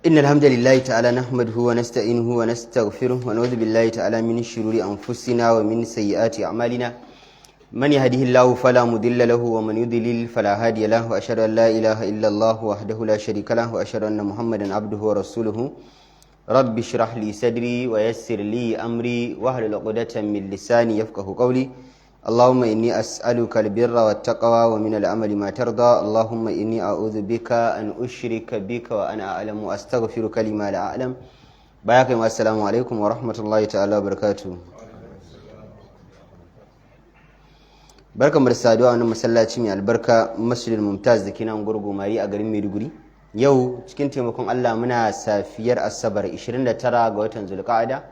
إن الحمد لله تعالى نحمده ونستعينه ونستغفره ونعوذ بالله تعالى من شرور أنفسنا ومن سيئات أعمالنا من يهده الله فلا مضل له ومن يضلل فلا هادي له وأشهد أن لا إله إلا الله وحده لا شريك له وأشهد أن محمدا عبده ورسوله رب اشرح لي صدري ويسر لي أمري واحلل عقدة من لساني يفقهوا قولي اللهم إني أسألك البر والتقوى ومن العمل ما ترضى اللهم إني أعوذ بك أن أشرك بك وأنا أعلم وأستغفرك لما لا أعلم باقي السلام عليكم ورحمة الله تعالى وبركاته barkan mu da saduwa wannan masallaci mai albarka Masjidul Mumtaz da ke nan Gurgumari a garin Maiduguri yau cikin taimakon Allah muna safiyar Asabar 29 ga watan Zulqa'ada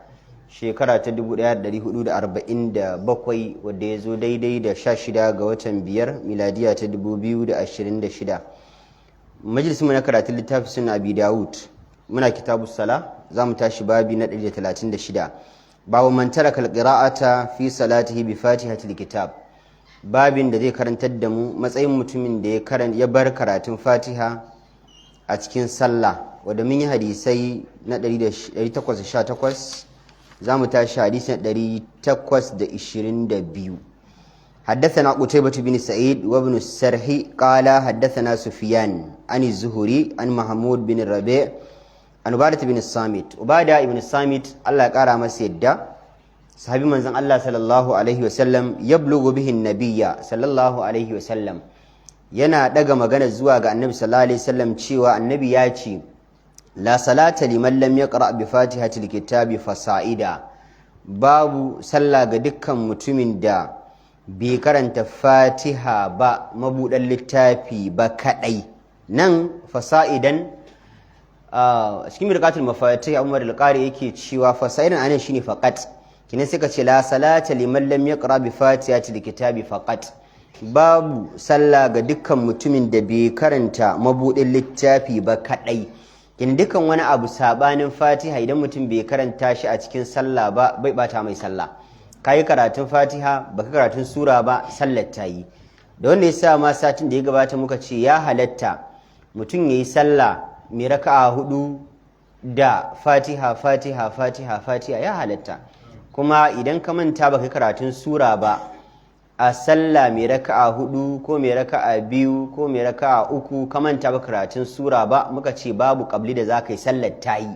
shekara ta 1447 wadda ya zo daidai da 16 ga watan 5 miladiya ta 2026 majalisun na karatun littafi suna Abi Dawud muna kitabu sala za mu tashi babi na 136 babu man taraka alqira'ata fi salatihi bi fatihatil kitab babin da zai karantar da mu matsayin mutumin da ya bar karatun fatiha a cikin sallah wadda mun yi hadisai na 818 za mu tashi hadisi na 822 حدثنا قتيبة بن سعيد وابن السرح قال حدثنا سفيان عن الزهري عن محمود بن الربيع عن عبادة بن الصامت عبادة بن الصامت الله قال ما سيدا صحابي منزل الله صلى الله عليه وسلم يبلغ به النبي صلى الله عليه وسلم yana daga magana zuwa ga annabi sallallahu alaihi wasallam cewa annabi ya ce la salata liman lam yaqra bi fatihatil kitabi fasa'ida babu sallah ga dukkan mutumin da bai karanta fatiha ba mabudan littafi ba kadai nan fasa'idan cikin mirqatul mafatih Umar al-Qari yake cewa fasa'idan anan shine faqat kine sai ka ce la salata liman lam yaqra bi fatihatil kitabi faqat babu sallah ga dukkan mutumin da bai karanta mabudin littafi ba kadai in dukan wani abu sabanin fatiha idan mutum bai karanta shi a cikin sallah ba bai bata mai sallah kayi karatun fatiha baka karatun sura ba sallar ta yi da wanda ya sa ma satin da ya gabata muka ce ya halatta mutum yayi sallah mai raka'a 4 da fatiha ya halatta kuma idan ka manta baka karatun sura ba a sallah mai raka'a 4 ko mai raka'a 2 ko mai raka'a 3 kamanta ba karatun sura ba muka ce babu qabli da zaka yi sallar tayi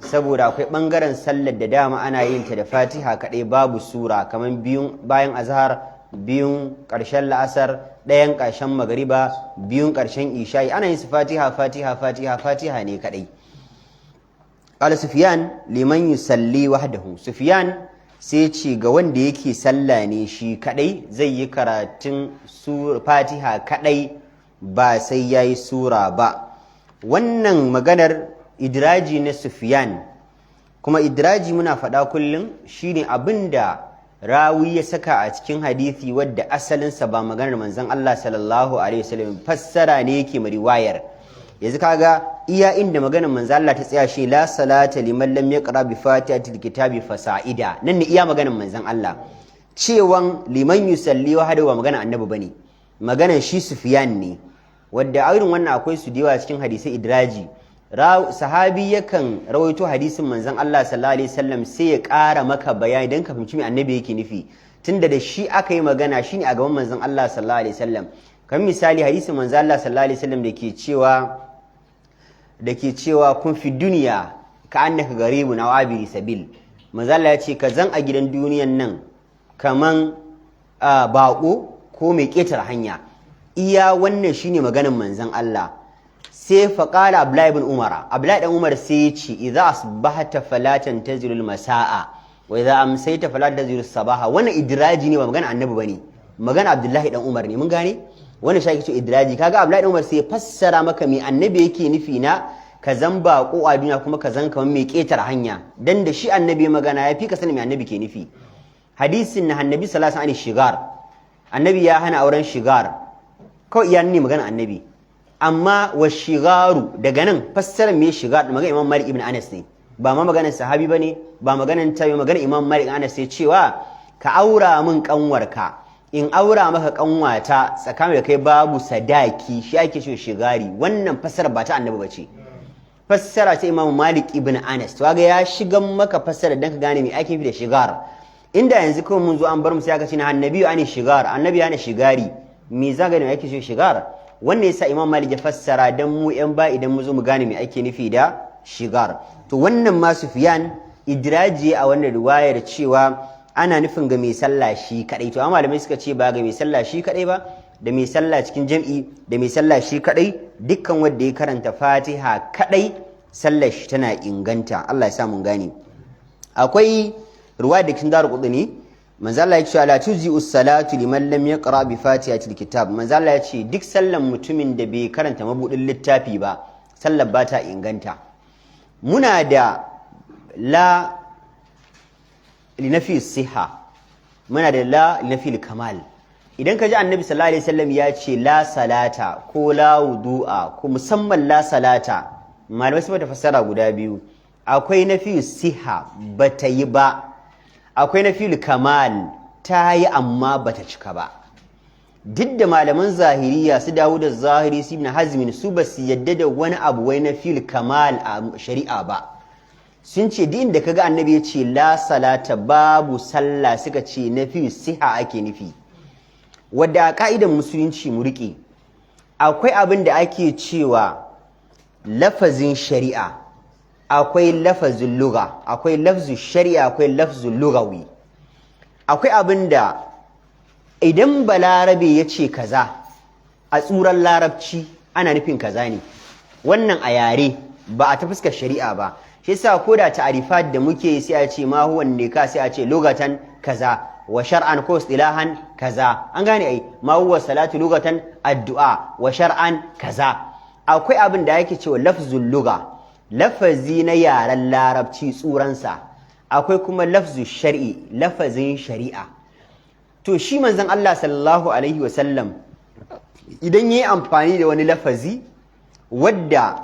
saboda akwai bangaren sallar da dama ana yin ta da Fatiha kadai babu sura kaman biyun bayan azhar biyun karshen la'asar ɗayan karshen magariba biyun karshen isha'i ana yin su Fatiha ne kadai qala Sufyan liman yusalli wahdahu Sufyan sai ce ga wanda yake sallah ne shi kadai zai yi karatun fatiha kadai ba sai ya yi sura ba wannan maganar idraji na Sufyan kuma idraji muna faɗa kullum shine abinda rawi ya saka a cikin hadisi wadda asalinsa ba maganar manzon Allah sallallahu alaihi wasallam fassara ne yake mai riwayar yanzu kaga iya inda maganar manzo Allah ta tsaya shi la salata liman lam yaqra bi fatihatil kitabi fasa'ida nan ne iya maganar manzon Allah cewan liman yusalli wa hada wa maganar annabi bane maganar shi Sufyan ne wanda a irin wannan akwai su dewa cikin hadisi idraji sahabi yakan rawaito hadisin manzon Allah sallallahu alaihi wasallam sai ya ƙara maka bayani dan ka fahimci me annabi yake nufi tunda da shi aka yi magana shine a gaban manzon Allah sallallahu alaihi wasallam kamar misali hadisin manzon Allah sallallahu alaihi wasallam da ke cewa kun fi duniya ka annaka garibun aw abiri sabil manzo Allah ya ce ka zan a gidan duniyan nan kaman bako ko mai ketar hanya iya wannan shine maganar manzon Allah sai faqala Abdullahi ibn Umar Abdullahi dan Umar sai ya ce idza asbahta fala tantazirul masaa wa idza amsayta fala tantazirus sabaha wannan idraji ne ba magana annabi bane magana Abdullahi dan Umar ne mun gane wannan shi ake cewa idraji kaga Abdullahi Umar sai ya fassara maka me annabi yake nufi na ka zan bako a duniya kuma ka zan kaman mai ketar hanya dan da shi annabi magana ya fi ka sani me annabi ke nufi hadisin na annabi sallallahu alaihi wasallam shigar annabi ya hana auren shigar kawai iya ne magana annabi amma wa shigaru daga nan fassara me shigar magana Imam Malik ibn Anas ne ba ma maganar sahabi bane ba maganar tabi magana Imam Malik ibn Anas sai cewa ka aura min kanwarka in aura maka kanwata tsakanin da kai babu sadaki shi ake ce shigari wannan fasara ba ta annabi bace fassara ta Imam Malik ibn Anas to ga ya shigan maka fassara dan ka gane me ake fi da shigar. Inda yanzu kuma mun zo an bar mu sai aka ce na annabi ani shigar, annabi ana shigari, me za ga me ake so shigar? Wannan yasa Imam Malik ya fassara dan mu yan ba idan mu zo mu gane me ake nufi da shigar. To wannan ma Sufyan idraji a wannan riwayar cewa ana nufin ga mai sallah shi kadai, to amma malamai suka ce ba ga mai sallah shi kadai ba, da mai sallah cikin jam'i da mai sallah shi kadai, dukkan wanda ya karanta Fatiha kadai sallar shi tana inganta. Allah ya sa mun gane. Akwai riwaya da kin daru kudini manzo Allah ya ce la tuzi'u salatu liman lam yaqra bi fatihatil kitab. Manzo Allah ya ce duk sallan mutumin da bai karanta mabudin littafi ba sallar ba ta inganta. Muna da la linafi siha, muna da la linafi kamal. Idan ka ji annabi sallallahu alaihi wasallam ya ce la salata ko la wudu'a ko musamman la salata, malamai sun bata fassara guda biyu. Akwai nafi siha bata yi ba, akwai nafi kamal ta yi amma bata cika ba. Duk da malaman zahiriya su dawo da zahiri su ibn hazmin su ba su yadda da wani abu wai nafi kamal a shari'a ba. Sun ce din da kaga annabi ya ce la salata babu sallah suka ce nafi siha ake nufi. Wadda a ka'idan musulunci mu riƙe akwai abin da ake cewa lafazin shari'a, akwai lafazin lugha, akwai lafzul shari'a, akwai lafzul lugawi. Akwai abin da idan balarabe ya ce kaza a tsuran larabci ana nufin kaza ne, wannan a yare ba a ta fuskar shari'a ba. Shi yasa ko da ta'arifat da muke sai a ce ma huwa nikah sai a ce lugatan kaza wa shar'an ko istilahan kaza. An gane ai ma huwa salatu lugatan addu'a wa shar'an kaza. Akwai abin da yake cewa lafzul lugha, lafazi na yaren larabci tsuransa. Akwai kuma lafzul shar'i, lafazin shari'a. To shi manzon Allah sallallahu alaihi wa sallam idan yayi amfani da wani lafazi wadda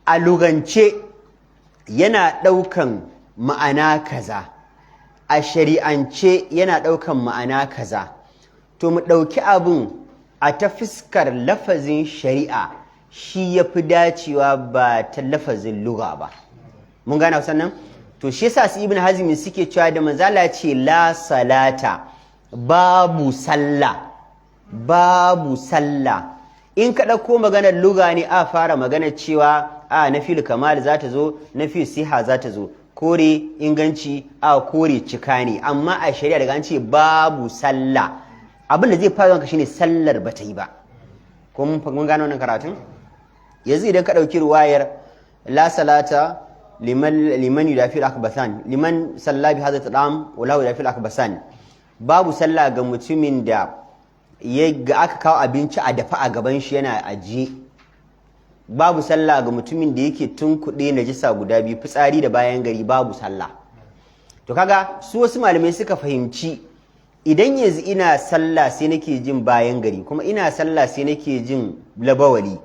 a lugance yana ɗaukan ma'ana kaza, a shari'ance yana ɗaukan ma'ana kaza, to mu ɗauki abin a ta fuskar lafazin shari'a shi ya fi dacewa ba ta lafazin lugha ba. Mun gane sannan? To shi yasa su ibn hazmi suke cewa da manzala ce la salata babu sallah, babu sallah. In ka ɗauko maganar lugha ne a fara maganar cewa a nafil kamal za ta zo, nafil siha za ta zo, kore inganci a kore cika ne. Amma a shari'a daga an ce babu sallah abin da zai fara wanka shine sallar ba ta yi ba. Ko mun gano wannan karatun? Yanzu idan ka ɗauki ruwayar la salata liman yudafi al-akbasan, liman salla bi hadha al-ta'am wa la yudafi al-akbasan, babu sallah ga mutumin da ga aka kawo abinci a dafa a gaban shi yana ajiye. Babu sallah ga mutumin da yake tunkuɗe najisa guda biyu, fitsari da bayan gari, babu sallah. To kaga su wasu malamai suka fahimci idan yanzu ina sallah sai nake jin bayan gari kuma ina sallah sai nake jin labawali,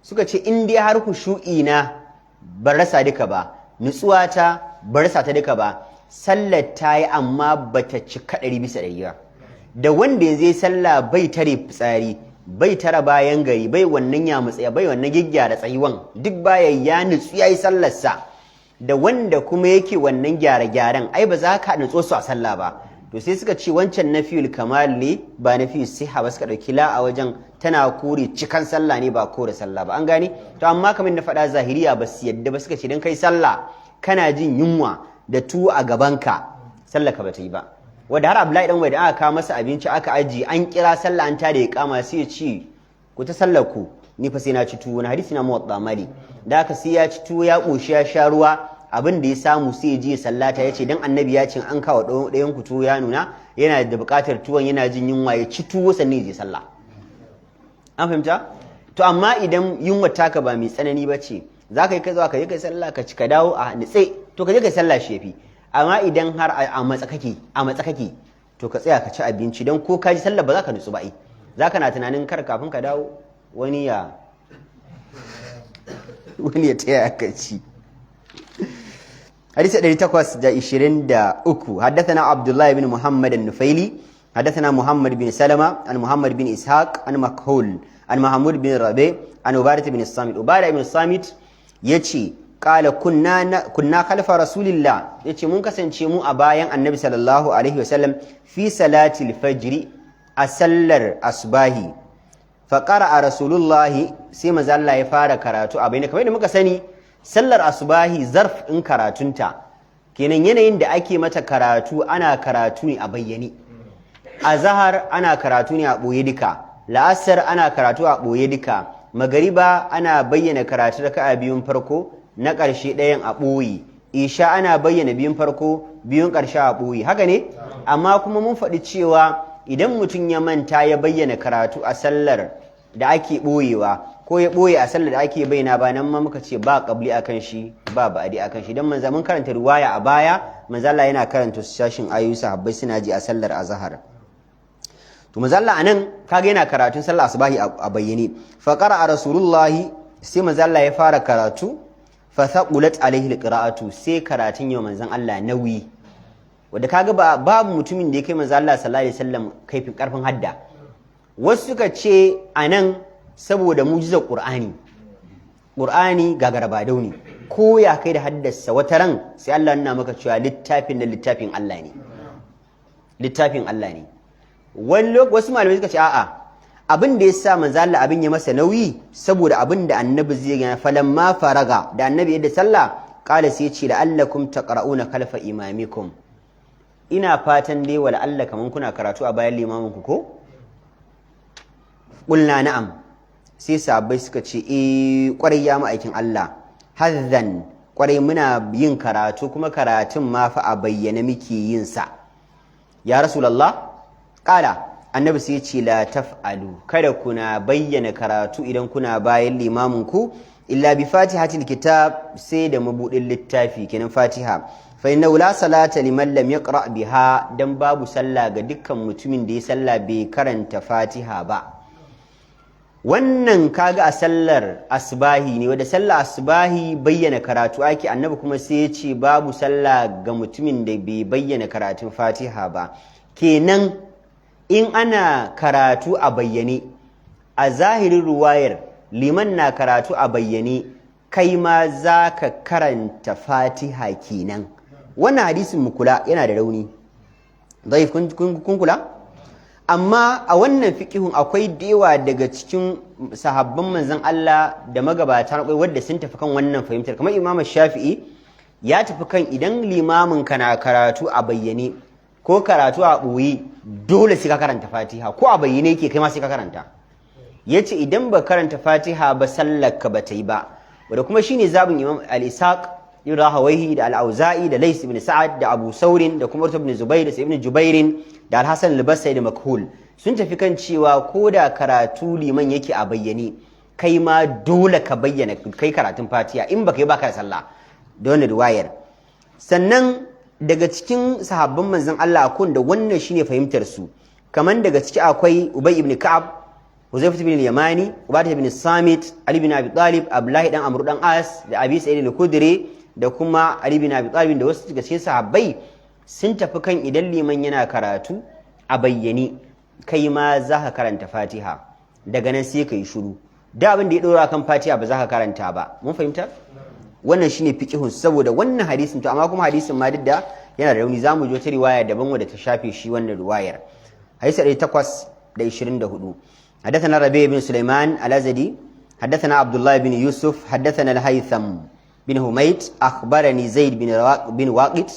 suka ce in dai har kushu'i na ban rasa duka ba, nutsuwa ta ban rasa ta duka ba, sallar ta yi amma bata cika 100% ba. Da wanda yanzu ya sallah bai tare fitsari, bai tara bayan gari, bai wannan ya mutsaya, bai wannan gyaggyara tsayuwan, duk baya ya nutsu yayi sallarsa, da wanda kuma yake wannan gyare-gyaren ai ba za ka nutso su a sallah ba. To sai suka ce wancan nafiyul kamal ne ba nafiyul siha ba, suka dauki la a wajen tana kore cikan sallah ne ba kore sallah ba. An gane? To amma kamar na faɗa zahiriya ba su yadda ba, suka ce dan kai sallah kana jin yunwa da tuwo a gabanka sallah ka ba ta yi ba. Wanda har Abdullahi dan wanda aka kawo masa abinci aka aji an kira sallah an tada ya kama sai ya ce ku ta sallar ku ni fa sai na ci tuwo. Na hadisi na Muwatta Mali da aka sai ya ci tuwo ya koshi ya sha ruwa, abin da ya samu sai ya je ya sallata, ya ce dan annabi ya ce an kawo ɗayan ku tuwo ya nuna yana da buƙatar tuwon yana jin yunwa ya ci tuwo sannan ya je sallah. An fahimta? To amma idan yunwa taka ba mai tsanani ba ce za ka yi kai zuwa ka je kai sallah ka ci ka dawo a nitse, to ka je kai sallah shi yafi. Amma idan har a matsa kake to ka tsaya ka ci abinci, don ko ka ji sallah ba za ka nutsu ba ai, za ka na tunanin kar kafin ka dawo wani ya taya ka ci. حديث 823 حدثنا عبد الله بن محمد النفيلي حدثنا محمد بن سلمة عن محمد بن إسحاق عن مكحول عن محمود بن ربيع عن عبادة بن الصامت. عبادة بن الصامت يجي qala kunna khalfa rasulillah, yace mun kasance mu a bayan annabi sallallahu alaihi wasallam fi salatil fajri a sallar asbahi fa qara'a rasulullahi, sai manzo Allah ya fara karatu a bayyana. Kamar da muka sani sallar asbahi zarf in karatunta kenan yanayin da ake mata karatu, ana karatu ne a bayyane. Azhar ana karatu ne a boye duka, la'asar ana karatu a boye duka, magariba ana bayyana karatu raka'a biyun farko, na ƙarshe ɗayan a ɓoye, isha ana bayyana biyun farko, biyun ƙarshe a ɓoye, haka ne? Amma kuma mun faɗi cewa idan mutum ya manta ya bayyana karatu a sallar da ake ɓoyewa, ko ya ɓoye a sallar da ake bayyana ba, nan ma muka ce ba ƙabli akan shi, ba ba'adi akan shi. Dan manzo mun karanta riwaya a baya, manzo Allah yana karanta sashin ayoyi sahabbai suna ji a sallar azhar. To manzo Allah anan kaga yana karatun sallar asbahi a bayyane. Fa qara'a rasulullahi, sai manzo Allah ya fara karatu, fa thaqulat alaihi alqira'atu, sai karatun yau manzon Allah nauyi, wanda kaga babu mutumin da ya kai manzo Allah sallallahu alaihi wasallam kaifin karfin hadda. Wasu suka ce anan saboda mu'jizar Qur'ani gagarabadau ne, ko ya kai da haddasa wata ran sai Allah nuna maka cewa littafin Allah ne, littafin Allah ne. Wasu malamai suka ce a'a, abin da ya sa manzo Allah abin ya masa nauyi saboda abin da annabi zai gana, falamma faraga, da annabi yadda sallah qala sai ce la'allakum taqra'una khalfa imamikum, ina fatan dai wala Allah kaman kuna karatu a bayan limamin ku ko? Qulna na'am, sai sahabbai suka ce kwarai ya ma'aikin Allah, hazzan, kwarai muna yin karatu kuma karatun ma fa a bayyana muke yin sa ya rasulullah. Qala, annabi sai ce la taf'alu, kada kuna bayyana karatu idan kuna bayan limamin ku illa bi fatihatil kitab, sai da mabudin littafi kenan Fatiha. Fa innahu la salata liman lam yaqra biha, dan babu sallah ga dukkan mutumin da ya sallah bai karanta Fatiha ba. Wannan kaga a sallar asbahi ne, wanda sallar asbahi bayyana karatu ake, annabi kuma sai ya ce babu sallah ga mutumin da bai bayyana karatun Fatiha ba. Kenan in ana karatu a bayyane, a zahirin ruwayar liman na karatu a bayyane, kai ma za ka karanta Fatiha kenan. Wannan hadisin mu kula yana da rauni, zai kun kula? Amma a wannan fiqihun akwai dewa daga cikin sahabban manzon Allah da magabata na wadda sun tafi kan wannan fahimtar, kamar Imam Shafi'i ya tafi kan idan limamin ka na karatu a bayyane ko karatu a ɓoye, dole sai ka karanta Fatiha, ko a bayyane yake kai ma sai ka karanta. Yace idan ba karanta Fatiha ba sallar ka bata yi ba, wanda kuma shine zabin Imam Al-Ishaq ibn Rahawayhi da Al-Auza'i da Lays ibn Sa'ad da Abu Saurin da kuma Ibn Zubair da Ibn Jubairin da Al-Hasan al-Basri da Makhul, sun tafi kan cewa ko da karatu liman yake a bayyane, kai ma dole ka bayyana kai karatun Fatiha, in baka yi baka da sallah, da wannan riwayar. Sannan daga cikin sahabban manzon Allah akun da wannan shine fahimtar su, kaman daga ciki akwai Ubay ibn Ka'ab, Huzaifah ibn Yamani, Ubadah ibn Samit, Ali ibn Abi Talib, Abdullah dan Amr dan As da Abi Sa'id al-Khudri da kuma Ali ibn Abi Talib da wasu daga cikin sahabbai sun tafi kan idan liman yana karatu a bayyane, kai ma za ka karanta Fatiha, daga nan sai ka yi shiru, da abin da ya dora kan Fatiha ba za ka karanta ba. Mun fahimta? Wannan shine fiqihun saboda wannan hadisin, to amma kuma hadisin ma duk da yana da rauni, zamu je ta riwaya daban wadda ta shafe shi wannan riwayar. Hadisi 824. حدثنا ربيع بن سليمان الأزدي حدثنا عبد الله بن يوسف حدثنا الهيثم بن هميت أخبرني زيد بن واقد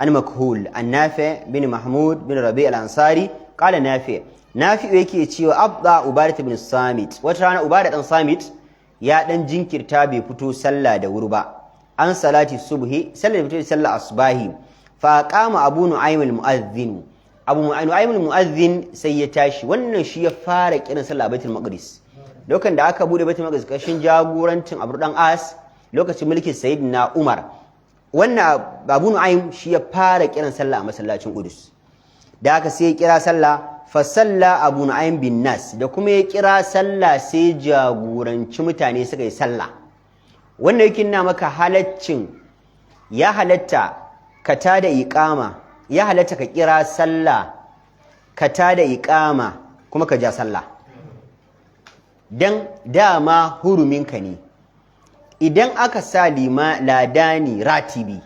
عن مكهول عن نافع بن محمود بن ربيع الأنصاري قال نافع yake cewa abda ubadah ibn samit, wata rana ubadah dan samit ya dan jinkirta bai fito sallah da wuri ba, an salati subhi, sallar fito sallar asbahi, fa qama abu nu'aym al-mu'adhdhin, abu nu'aym al-mu'adhdhin sai ya tashi. Wannan shi ya fara kiran sallah baitul maqdis, lokacin da aka bude baitul maqdis kashin jagorancin Abu dan As lokacin mulkin sayyidina Umar. Wannan abu nu'aym shi ya fara kiran sallah a masallacin Qudus, da aka sai ya kira sallah, fa salla abu nu'aym bin nas, da kuma ya kira sallah sai jagoranci mutane suka yi sallah. Wannan yake nuna maka halaccin, ya halatta ka tada iqama, ya halatta ka kira sallah ka tada iqama kuma ka ja sallah, dan dama huruminka ne. idan aka sa ladani ratibi,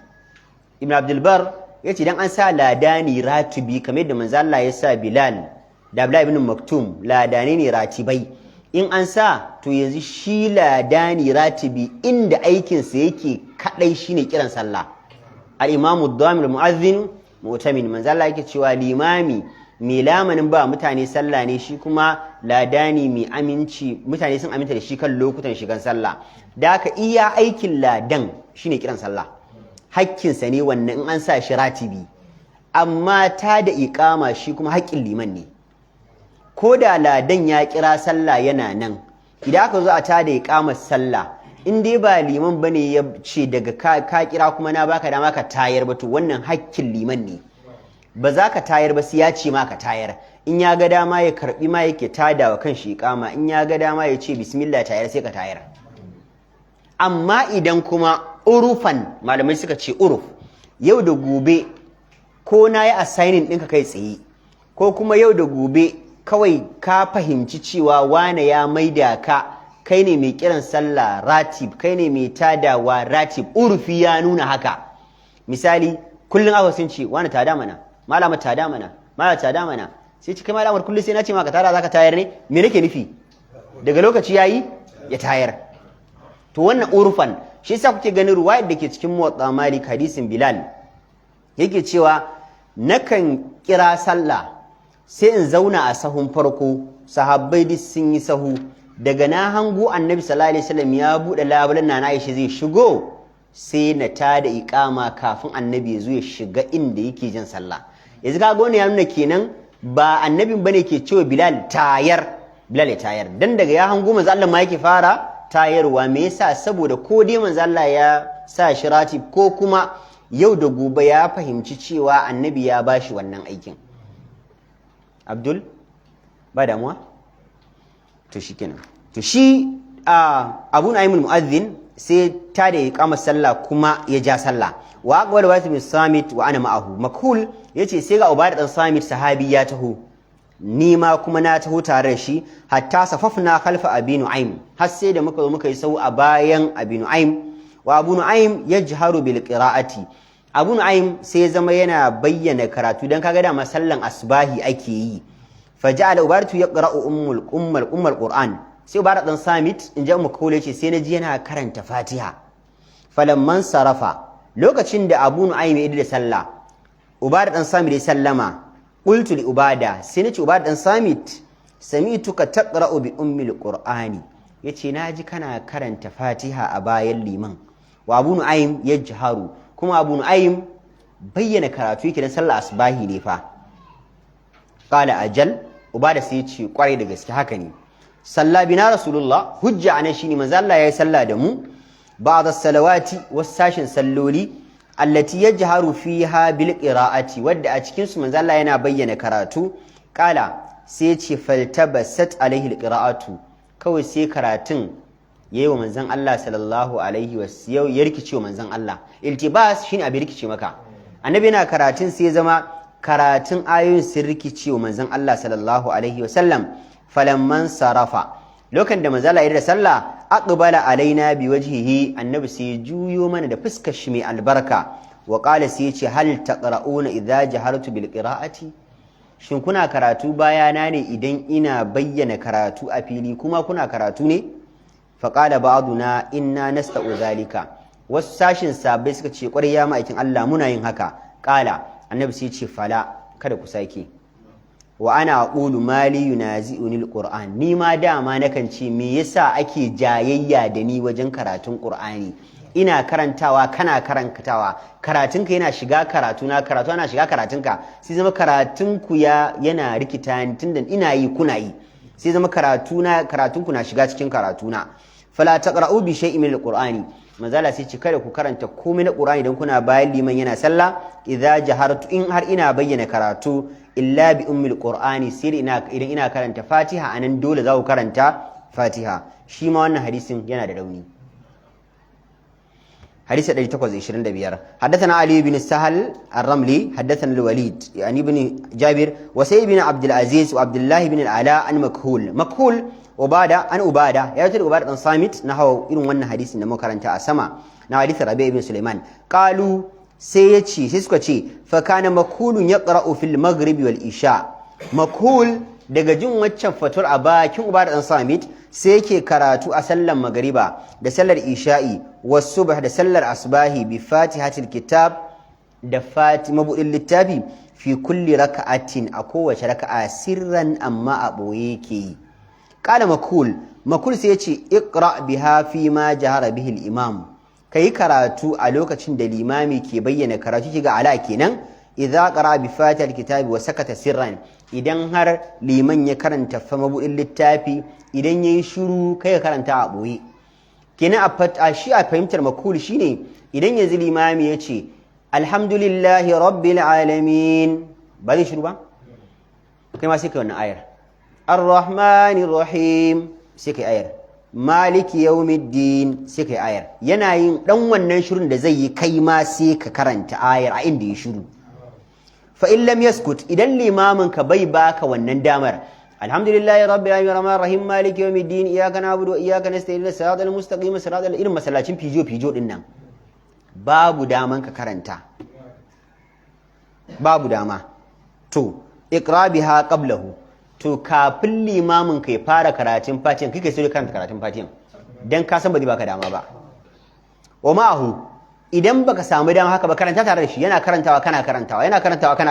ibn abdulbar ya ce idan an sa ladani ratibi kamar yadda manzo Allah ya sa Bilal da Abdullah ibn Maktum ladani ne ratibai, in an sa to yanzu shi ladani ratibi inda aikinsa yake kadai shine kiran sallah. al-imamu ad-damir mu'azzin mu'tamin, manzo Allah yake cewa limami mai lamanin ba mutane sallah ne, shi kuma ladani mai aminci, mutane sun aminta da shi kan lokutan shigan sallah. Da haka iya aikin ladan shine kiran sallah, hakkinsa ne wannan in an sa shi ratibi. Amma ta da iqama shi kuma haƙƙin liman ne, ko da ladan ya kira sallah yana nan, idan aka zo a ta da iqamar sallah, in dai ba liman bane ya ce daga ka kira kuma na baka dama ka tayar ba, to wannan haƙƙin liman ne, ba za ka tayar ba sai ya ce ma ka tayar. In ya ga dama ya karbi ma yake tada wa kanshi iqama, in ya ga dama ya ce bismillah tayar sai ka tayar. Amma idan kuma urufan, malamai suka ce uruf, yau da gobe ko na yi assigning ɗinka kai tsaye, ko kuma yau da gobe kawai ka fahimci cewa wane ya maida ka kai ne mai kiran sallah ratib, kai ne mai tadawa ratib, urufi ya nuna haka. Misali kullum aka sun ce wani tada mana, malama tada mana, malama tada mana, sai ci kai malamar kullum sai na ce maka tada zaka tayar ne, me nake nufi? Daga lokaci yayi ya tayar. To wannan urfan, shi yasa kuke ganin ruwayar da ke cikin Muwatta Malik hadisin Bilal yake cewa nakan kira sallah sai in zauna a sahun farko, sahabbai duk sun yi sahu, daga na hango annabi sallallahu alaihi wasallam ya bude labulan na Aisha zai shigo, sai na tada iqama kafin annabi ya zo ya shiga inda yake jin sallah. Yanzu kaga wannan ya nuna kenan ba annabin bane ke cewa Bilal tayar, Bilal ya tayar, dan daga ya hango manzo Allah ma yake fara tayarwa. Me yasa? Saboda ko dai manzo Allah ya sa shi ratib, ko kuma yau da gobe ya fahimci cewa annabi ya bashi wannan aikin. Abdul ba damuwa? To shikenan. To shi Abu Nu'aym al-Mu'adhdhin sai ta da iqamar sallah kuma ya ja sallah. Wa aqwal Ubadah bin Samit wa ana ma'ahu. Makhul yace sai ga Ubadah dan Samit sahabi ya taho, ni ma kuma na taho tare da shi, hatta safafna khalfa Abi Nu'aym, har sai da muka zo muka yi sau a bayan Abi Nu'aym. Wa Abu Nu'aym yajharu bil qira'ati, Abu Nu'aym sai ya zama yana bayyana karatu, dan kaga da masallan asbahi ake yi. Faja'ala Ubadatu yaqra'u ummul Qur'an, sai Ubadah dan Samit in ja Makhul yace sai naji yana karanta Fatiha. Falamman sarafa, lokacin da Abu Nu'aym ya da sallah, Ubadah dan Samit ya sallama, qultu li Ubadah, sai nace Ubadah dan Samit, sami'tuka taqra'u bi ummil Qur'ani, yace naji kana karanta Fatiha a bayan liman. Wa Abu Nu'aym yajharu, kuma Abu Nu'aym bayyana karatu yake da sallah asbahi ne fa. Qala ajal, Ubadah sai yace kwarai da gaske haka ne. Salla bina Rasulullah, hujja anan shine manzo Allah yayi sallah da mu, ba'da salawati wasashin salloli, allati yajharu fiha bil qira'ati, wadda a cikin su manzo Allah yana bayyana karatu. Qala sai yace faltabasat alaihi al qira'atu, kawai sai karatun yayi wa manzon Allah sallallahu alaihi wasallam ya rikice wa manzon Allah. Iltibas shine abin rikice maka. Annabi yana karatun sai ya zama karatun ayoyin sun rikice wa manzon Allah sallallahu alaihi wasallam. Falamman sarafa, lokacin da manzo Allah ya da sallah, aqbala alaina bi wajhihi, annabi sai juyo mana da fuskar shi mai albarka. Wa qala sai yace hal taqra'una idza jahartu bil qira'ati, shin kuna karatu bayana ne idan ina bayyana karatu a fili kuma kuna karatu ne? Fa qala ba'duna inna nasta'u zalika, wasu sashin sabai suka ce kwarai ya ma'aikin Allah muna yin haka. Qala, annabi sai yace fala, kada ku sake. Wa ana aqulu mali yunazi'uni alquran, ni ma dama nakan ce me yasa ake jayayya da ni wajen karatun qur'ani? Ina karantawa kana karantawa, karatunka yana shiga karatuna, karatu ana shiga karatunka, sai zama karatunku yana rikita ni tunda ina yi kuna yi, sai zama karatunku na shiga cikin karatuna. Fala taqra'u bi shay'in min alqur'ani, manzala sai ce kada ku karanta komai na qur'ani dan kuna bayan liman yana sallah, idza jahartu, in har ina bayyana karatu, illa bi ummil qur'ani, sai idan ina karanta Fatiha anan dole za ku karanta Fatiha. Shi ma wannan hadisin yana da rauni. حديث 825 حدثنا علي بن السهل الرملي حدثنا الوليد يعني بن جابر وسيد بن عبد العزيز وعبد الله بن العلاء عن مكهول ubada ya ce ubada dan samit na hawa irin wannan hadisin da muka karanta a sama na hadisin rabi ibn sulaiman qalu sai suka ce fa kana makulun yaqra'u fil maghribi wal isha makul daga jin waccan fatur a bakin ubada dan samit sai yake karatu a sallar magariba da sallar isha'i was subh da sallar asbahi bi fatihatil kitab da mabudin littafi fi kulli raka'atin a kowace raka'a sirran amma a boye yake yi qala makul sai yace iqra biha fi ma jahara bihi al-imam kai karatu a lokacin da limami ke bayyana karatu kiga ala kenan idza qara bi fatihatil kitabi wa sakata sirran idan har liman ya karanta fa mabudin littafi idan yayi shiru kai ka karanta a boye kenan a shi a fahimtar makul shine idan yanzu limami yace alhamdulillahi rabbil alamin ba zai shiru ba kai ma sai kai wannan ayar arrahmanir rahim sai kai ayar maliki yawmiddin sai kai ayar yana yin dan wannan shirun da zai yi kai ma sai ka karanta ayar a inda ya shiru fa in lam yaskut idan limamin ka bai baka wannan damar alhamdulillahi rabbil alamin arrahmanir rahim maliki yawmiddin iyyaka na'budu wa iyyaka nasta'in siratal mustaqim siratal irin masallacin fijo din nan babu daman ka karanta babu dama to iqra biha qablahu to kafin limamin kai fara karatun fatihan kike so karanta karatun fatihan dan ka san ba zai baka dama ba wa ma'ahu idan baka samu dama haka ba karanta tare da shi yana karantawa kana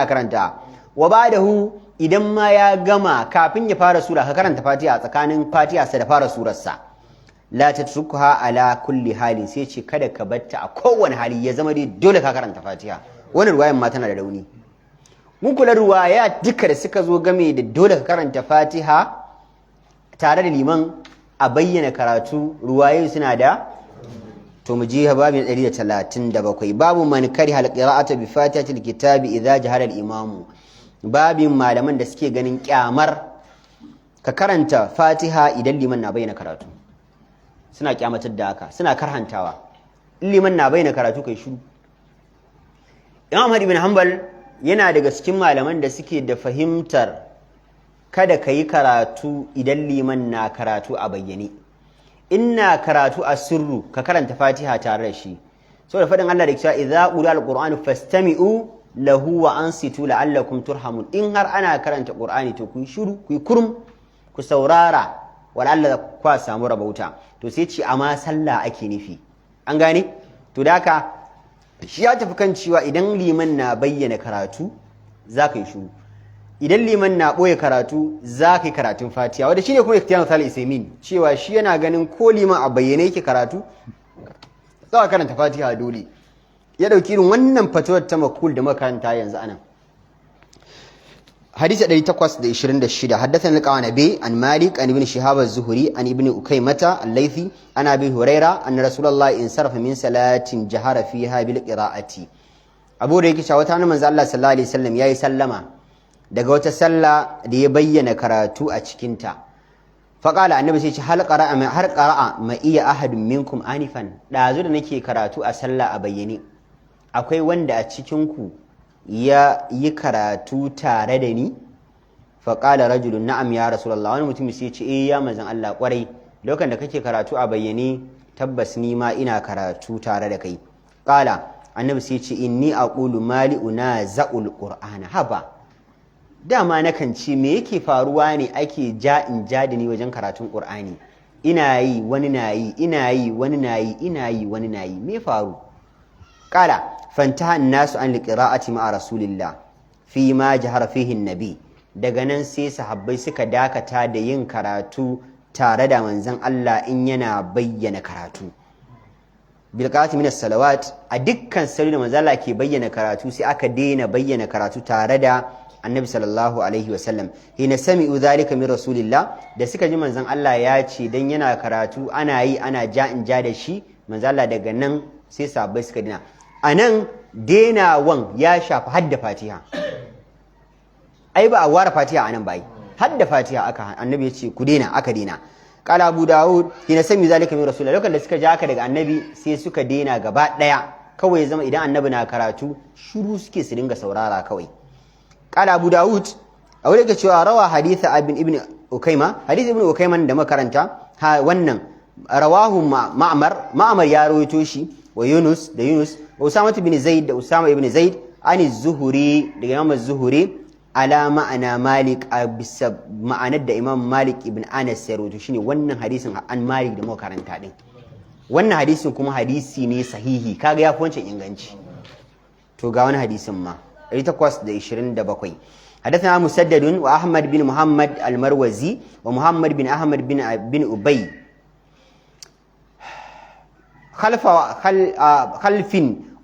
karantawa wa ba'dahu idan ma ya gama kafin ya fara sura ka karanta fatiha tsakanin fatiha sa da fara surarsa la tatrukuha ala kulli hali sai ce kada ka batta a kowane hali ya zama dai dole ka karanta fatiha wannan ruwayan ma tana da rauni mun kula ruwaya duka da suka zo game da dole ka karanta fatiha tare da liman a bayyana karatu ruwayoyi suna da to mu je babin 137 babu man kariha alqira'ata bi fatihatil kitabi idza jahara al-imam babin malaman da suke ganin kyamar ka karanta fatiha idan liman na bayyana karatu suna kyamatar da haka suna karhantawa in liman na bayyana karatu kai shiru Imam Ahmad ibn Hanbal yana daga cikin malaman da suke da fahimtar kada ka yi karatu idan liman na karatu a bayyane inna karatu a sirru ka karanta fatiha tare da shi saboda faɗin Allah da cewa idza quri'a al-qur'anu fastami'u lahu wa ansitu la'allakum turhamun in har ana karanta qur'ani to ku shiru ku kurum ku saurara walalla ku samu rabauta to sai ce amma sallah ake nufi an gane to daka shi ya tafi kan cewa idan liman na bayyana karatu za ka yi shiru idan liman na ɓoye karatu za ka yi karatun fatiha wadda shi ne kuma ikhtiyar Salih Isaimin cewa shi yana ganin ko liman a bayyane yake karatu za ka karanta fatiha dole ya ɗauki irin wannan fatawar ta makul da makaranta yanzu anan حديث 826 حدثنا القعنبي عن مالك عن ابن شهاب الزهري عن ابن أكيمة الليثي عن أبي هريرة أن رسول الله انصرف من صلاة جهر فيها بالقراءة أبو ريكي شاوتانا من الله صلى الله عليه وسلم يا سلم daga wata sallah da ya bayyana karatu a cikinta faqala annabi sai ce har qara'a ma iya ahadun minkum anifan dazu da nake karatu a sallah a bayyane akwai wanda a cikin ku ya yi karatu tare da ni faƙala rajulun na'am ya rasulullah wani mutum sai ce ya manzon Allah kwarai lokacin da kake karatu a bayyane tabbas ni ma ina karatu tare da kai qala annabi sai ce inni aqulu mali unaza'ul qur'ana haba dama nakan ce me yake faruwa ne ake ja da ni wajen karatun qur'ani ina yi wani nayi ina yi wani nayi ina yi wani nayi me faru qala fantaha an-nasu an liqira'ati ma'a rasulillah fi ma jahara fihi an-nabi daga nan sai sahabbai suka dakata da yin karatu tare da manzon Allah in yana bayyana karatu bil qira'ati min as-salawat a dukkan salloli da manzon Allah ke bayyana karatu sai aka daina bayyana karatu tare da annabi sallallahu alaihi wasallam hina sami'u dhalika min rasulillah da suka ji manzon Allah ya ce dan yana karatu ana yi ana ja da shi manzon Allah daga nan sai sahabbai suka dina anan denawan ya shafi hadda fatiha ai ba a ware fatiha anan bai hadda fatiha aka annabi ya ce ku dena aka dena qala abu daud hina sami'u dhalika min rasulillah lokacin da suka ji haka daga annabi sai suka dena gaba daya kawai zama idan annabi na karatu shiru suke su dinga saurara kawai قال أبو داود أولئك شوى روى حديث Ukaima hadith ibn Ukaiman da makaranta wannan rawahu Ma'mar ya rawaito shi wa Yunus wa Usama ibn Zaid da Usama ibn Zaid ani Zuhuri daga Imam Zuhuri ala ma'ana Malik a bisa ma'anar da Imam Malik ibn Anas ya rawaito shine wannan hadisin an Malik da makaranta din wannan hadisin kuma hadisi ne sahihi kaga ya fi wancan inganci to ga wani hadisin ma 827 حدثنا مسدد وأحمد بن محمد المروزي ومحمد بن أحمد بن أبي خلف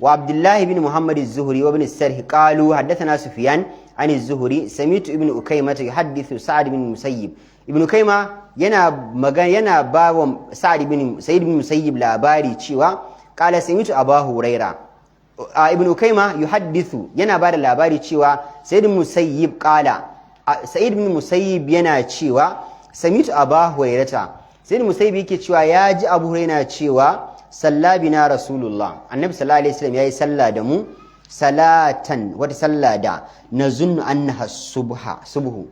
وعبد الله بن محمد الزهري وابن السرح قالوا حدثنا سفيان عن الزهري سمعت ابن أكيمة يحدث سعد بن المسيب ابن أكيمة yana ba wa Sa'id bin Musayyib labari cewa qala sami'tu Abu Huraira ibn Ukayma yuhaddithu yana ba da labari cewa Sa'id bin Musayyib qala Sa'id bin Musayyib yana cewa sami'tu Abu Hurairata Sa'id bin Musayyib yake cewa ya ji Abu Hurairah cewa salla bina Rasulullah Annabi sallallahu alaihi wasallam yayi sallah da mu salatan wata sallah da nazunnu annaha subhu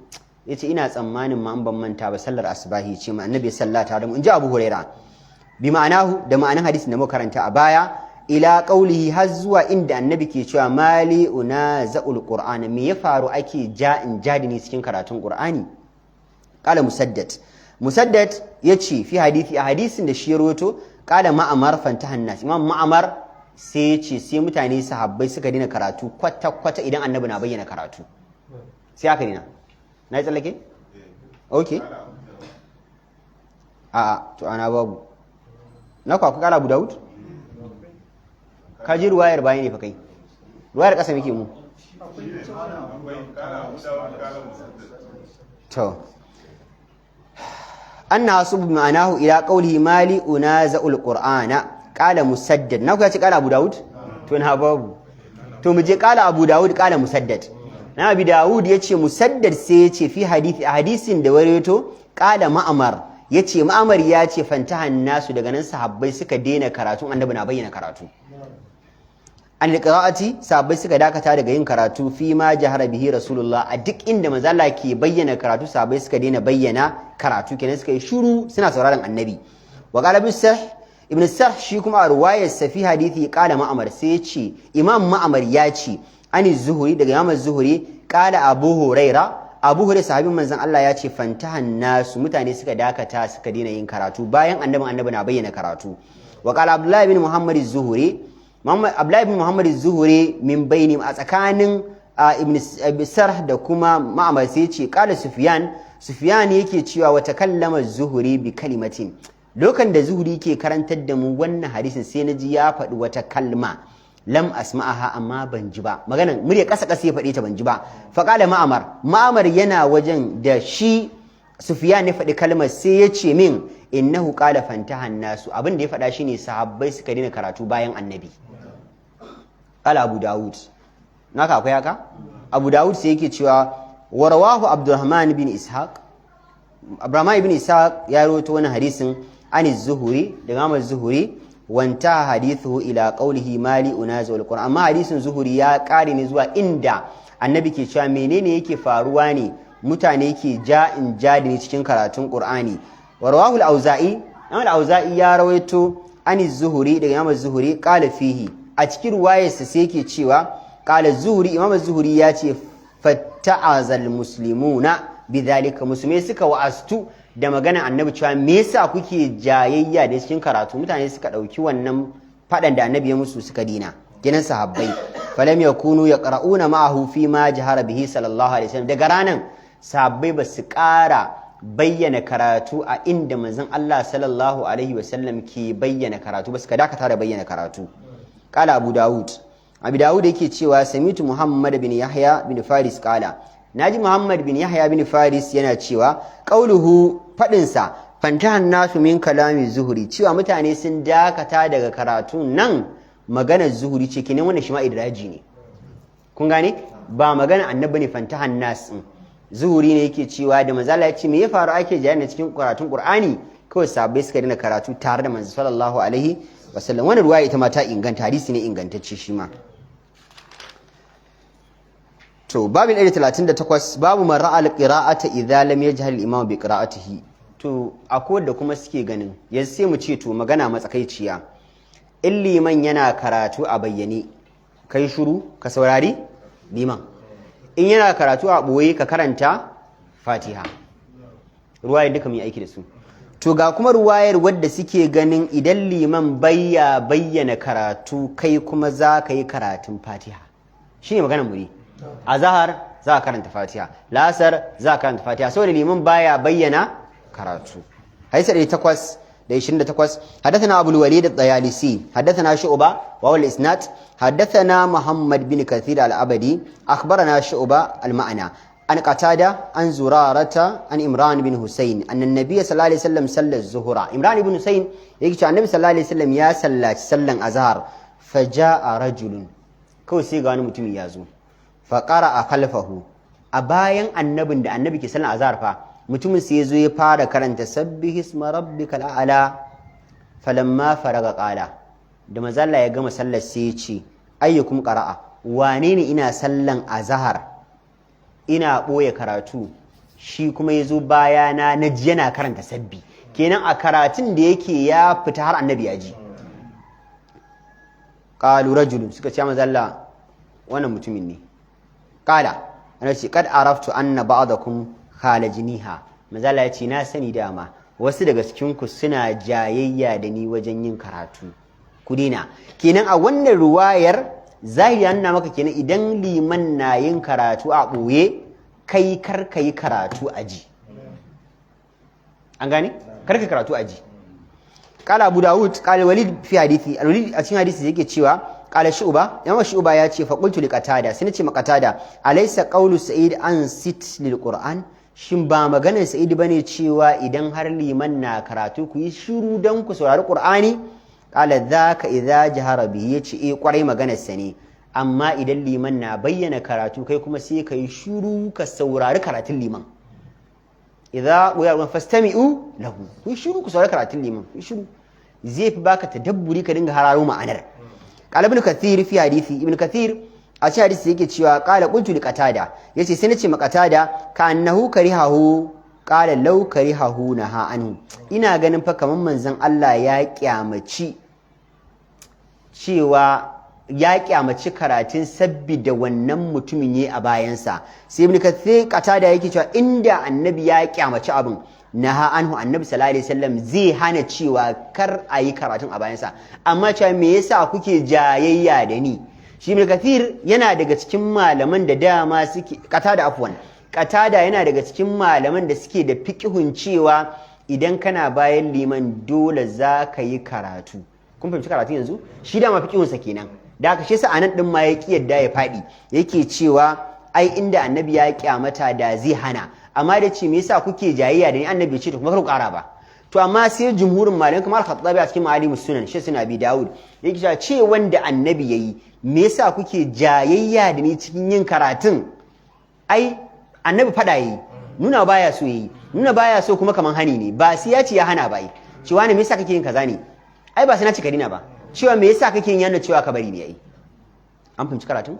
yace ina tsammanin ma an ban manta ba sallar asbahi ce ma Annabi sallata da mu inji Abu Hurairah bi ma'anahu da ma'anan hadisin da muka karanta a baya ila qaulihi har zuwa inda Annabi ke cewa mali unaza'ul qur'ana me ya faru ake jadi cikin karatun qur'ani qala musaddad yace fi hadisi a hadisin da shi rawato qala ma'amar fantahan nas imam ma'amar sai yace sai mutane sahabbai suka dina karatu kwata idan Annabi na bayyana karatu sai aka dina na yi tsallake? ok to ana babu na kwa kala Abu Dawud? ka ji ruwayar bayan ne fa kai ruwayar ƙasa muke mu to anna hasub ma'anahu ila qawlihi mali unaza'ul qur'ana qala musaddad na ku ya ce qala Abu Dawud to na babu to mu je qala Abu Dawud qala musaddad na Abi Dawud yace musaddad sai yace fi hadisi a hadisin da wareto qala ma'mar yace ma'mar yace fantahan nasu daga nan sahabbai suka daina karatu Annabi na bayyana karatu an qira'ati sahabbai suka dakata daga yin karatu fi ma jahara bihi rasulullah a duk inda manzo Allah ke bayyana karatu sahabbai suka daina bayyana karatu kenan suka yi shiru suna sauraron Annabi wa qala ibn Sarh shi kuma a ruwayar fi hadisi qala ma'mar sai yace imam ma'mar yace ani zuhuri daga Imam Zuhuri qala Abu Huraira sahabin manzon Allah ya ce fantahan nasu mutane suka dakata suka dina yin karatu bayan annabi na bayyana karatu wa qala Abdullah ibn Muhammad az-Zuhri Abdullah ibn Muhammad az-Zuhri min bayni a tsakanin ibn Sarh da kuma Ma'mar sai ce qala Sufyan yake cewa wa takallama az-Zuhri bi kalimatin lokacin da Zuhri ke karantar da mu wannan hadisin sai naji ya faɗi wata kalma lam asma'aha amma ban ji ba maganan murya kasa ya faɗi ta ban ji ba fa qala ma'mar yana wajen da shi Sufyan ya faɗi kalmar sai ya ce min innahu qala fantahan nasu abin da ya faɗa shine sahabbai suka dina karatu bayan Annabi qala Abu Dawud naka akwai haka Abu Dawud sai yake cewa wa rawahu Abdurrahman ibn Ishaq ya rawaito wannan hadisin ani Zuhuri daga Imam Zuhuri wanta hadithu ila qawlihi mali unazu alquran amma hadisin Zuhuri ya kare ne zuwa inda Annabi ke cewa menene yake faruwa ne mutane ke jadi cikin karatun Qur'ani wa rawahu al-Auza'i ya rawaito ani Zuhuri daga Imam Zuhuri qala fihi a cikin ruwayarsa sai yake cewa qala Zuhuri Imam Zuhuri ya ce fatta'azal muslimuna bidhalika musulmai suka wa'astu da magana Annabi cewa me yasa kuke jayayya da cikin karatu mutane suka dauki wannan fadan da Annabi ya musu suka dina kenan sahabbai falam yakunu yaqra'una ma'ahu fi ma jahara bihi sallallahu alaihi wasallam daga ranan sahabbai ba su ƙara bayyana karatu a inda manzon Allah sallallahu alaihi wasallam ke bayyana karatu ba suka dakata da bayyana karatu qala Abu Dawud yake cewa samitu Muhammad bin Yahya bin Faris qala naji Muhammad bin Yahya bin Faris yana cewa qauluhu fadinsa fantahan nasu min kalami Zuhri cewa mutane sun dakata daga karatu nan maganar Zuhri ce kenan wannan shi ma idraji ne kun gane ba magana Annabi ne fantahan nas Zuhri ne yake cewa da manzo Allah ya ce me ya faru ake jayana cikin karatun Qur'ani kawai sahabbai suka dina karatu tare da manzo sallallahu alaihi wasallam wannan ruwaya ita ma ta inganta hadisi ne ingantacce shi ma to babin 138 babu man ra'a al-qira'ata idza lam yajhal al-imam bi qira'atihi. To akwai da kuma suke ganin yanzu sai mu ce to magana matsakaiciya, in liman yana karatu a bayyane kai shiru ka saurari liman, in yana karatu a ɓoye ka karanta fatiha. Ruwayar duka mai aiki da su. To ga kuma ruwayar wadda suke ganin idan liman bayyana karatu kai kuma za ka yi karatun fatiha, shi ne maganar muri. A zahar za ka karanta fatiha, lasar za ka karanta fatiha saboda liman baya bayyana karatu. Hadisi 828 حدثنا أبو الوليد الطيالسي حدثنا شعبة وهو الإسناد حدثنا محمد بن كثير العبدي أخبرنا شعبة المعنى عن قتادة عن زرارة عن إمران بن حسين أن النبي صلى الله عليه وسلم صلى الظهر. إمران بن حسين يقول النبي صلى الله عليه وسلم يا صلى أزهر فجاء رجل كو سيغان متمي يازو فقرأ خلفه أباين النبي كي صلى أزهر mutumin sai yazo ya fara karanta sabbih isma rabbikal a'la falamma faraga qala, da manzo Allah ya gama sallar sai ya ce ayyukum qara'a, wane ne ina sallan azhar ina boye karatu shi kuma yazo bayana naji yana karanta sabbi, kenan a karatun da yake ya fita har annabi ya ji. Qalu rajulun, suka ce manzo Allah wannan mutumin ne. Qala ana ce kad araftu anna ba'dakum khalajniha, mazala ya ce na sani dama wasu daga cikinku suna jayayya da ni wajen yin karatu, ku dina. Kenan a wannan ruwayar zahiri an nuna maka kenan idan liman na yin karatu a ɓoye kai karka yi karatu a ji, an gane karka karatu a ji. Kala Abu Dawud kala Walid fi hadisi, al-Walid a cikin hadisi yake cewa kala Shu'ba, yamma Shu'ba ya ce fa qultu li Qatada, sai nace ma Qatada alaysa qawlu Sa'id an sit lil Qur'an, shin ba maganar Sa'id bane cewa idan har liman na karatu ku yi shiru dan ku saurari Qur'ani? Qala dhaka idza jahara bihi, yace kwarai maganar sa ne, amma idan liman na bayyana karatu kai kuma sai kai shiru ka saurari karatun liman. Idza wa fastami'u lahu, ku shiru ku saurari karatun liman, ku shiru zai fi baka tadabburi ka dinga hararo ma'anar. Qala Ibn Kathir fi hadisi, Ibn Kathir a cikin hadisi yake cewa qala qultu li Qatada, yace sai nace ma Qatada ka annahu karihahu, qala law karihahu naha anhu, ina ganin fa kaman manzon Allah ya kyamaci cewa ya kyamaci karatun sabbi da wannan mutumin yayi a bayansa. Sai Ibn Kathir Qatada yake cewa inda annabi ya kyamaci abin naha anhu, annabi sallallahu alaihi wasallam zai hana cewa kar a yi karatun a bayansa, amma cewa me yasa kuke jayayya da ni? Shi Ibn Kathir yana daga cikin malaman da dama suke Qatada yana daga cikin malaman da suke da fiqhun cewa idan kana bayan liman dole za ka yi karatu. Kun fahimci karatu yanzu? Shi dama fiqhunsa kenan. Da haka shi yasa anan din ma ya ki yadda ya fadi, yake cewa ai inda annabi ya kyamata da zai hana, amma da ce me yasa kuke jayayya da ni? Annabi ya ce to kuma kar ku kara ba. To amma sai jumhurin malamai kamar Khattabi a cikin Ma'alimus Sunan, shi suna bi Dawud yake cewa ce wanda annabi yayi me yasa kuke jayayya da ni cikin yin karatun? Ai annabi fada yayi, nuna baya so yayi, nuna baya so kuma kaman hani ne, ba sai ya ce ya hana ba. Ai cewa ne me yasa kake yin kaza ne? Ai ba sai na ce ka dina ba, cewa me yasa kake yin yana cewa ka bari ne yayi. An fahimci karatun?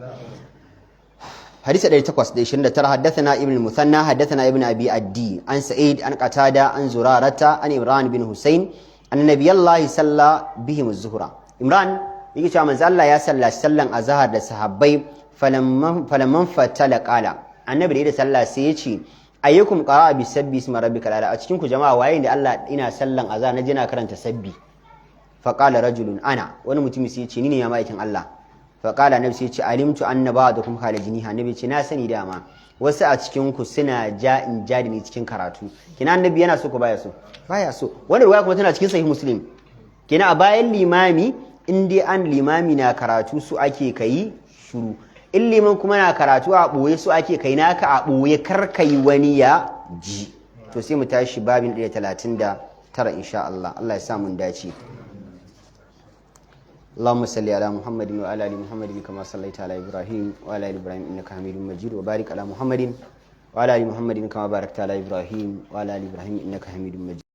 حديث 829 حدثنا ابن المثنى حدثنا ابن أبي الدي عن سعيد عن قتادة عن زرارة عن إمران بن حسين أن نبي الله صلى بهم الظهر. إمران يجي شو من الله يا صلى أزهر الصحابي فلما فتل قال النبي صلى الله سيجي أيكم قرأ بسبي اسم ربك الأعلى. أتشكيكم جماعة وين الله إنا صلى أزهر نجينا كرن تسبي. فقال رجل أنا وأنا متمسي نيني يا مايكن الله. faƙala annabi sai ce alimtu anna ba'dakum khalajiniha, annabi ce na sani dama wasu a cikin ku suna ja'in jadini cikin karatu. Kina annabi yana so ko baya so? Baya so. Wannan riwaya kuma tana cikin sahih Muslim. Kina a bayan limami in dai an limami na karatu su ake kai shuru, in liman kuma na karatu a boye su ake kai naka a boye kar kai wani ya ji. To sai mu tashi babin 139 insha Allah. Allah ya sa mun dace. اللهم صل على محمد وعلى ال محمد كما صليت على ابراهيم وعلى ال ابراهيم انك حميد مجيد وبارك على محمد وعلى ال محمد كما باركت على ابراهيم وعلى ال ابراهيم انك حميد مجيد.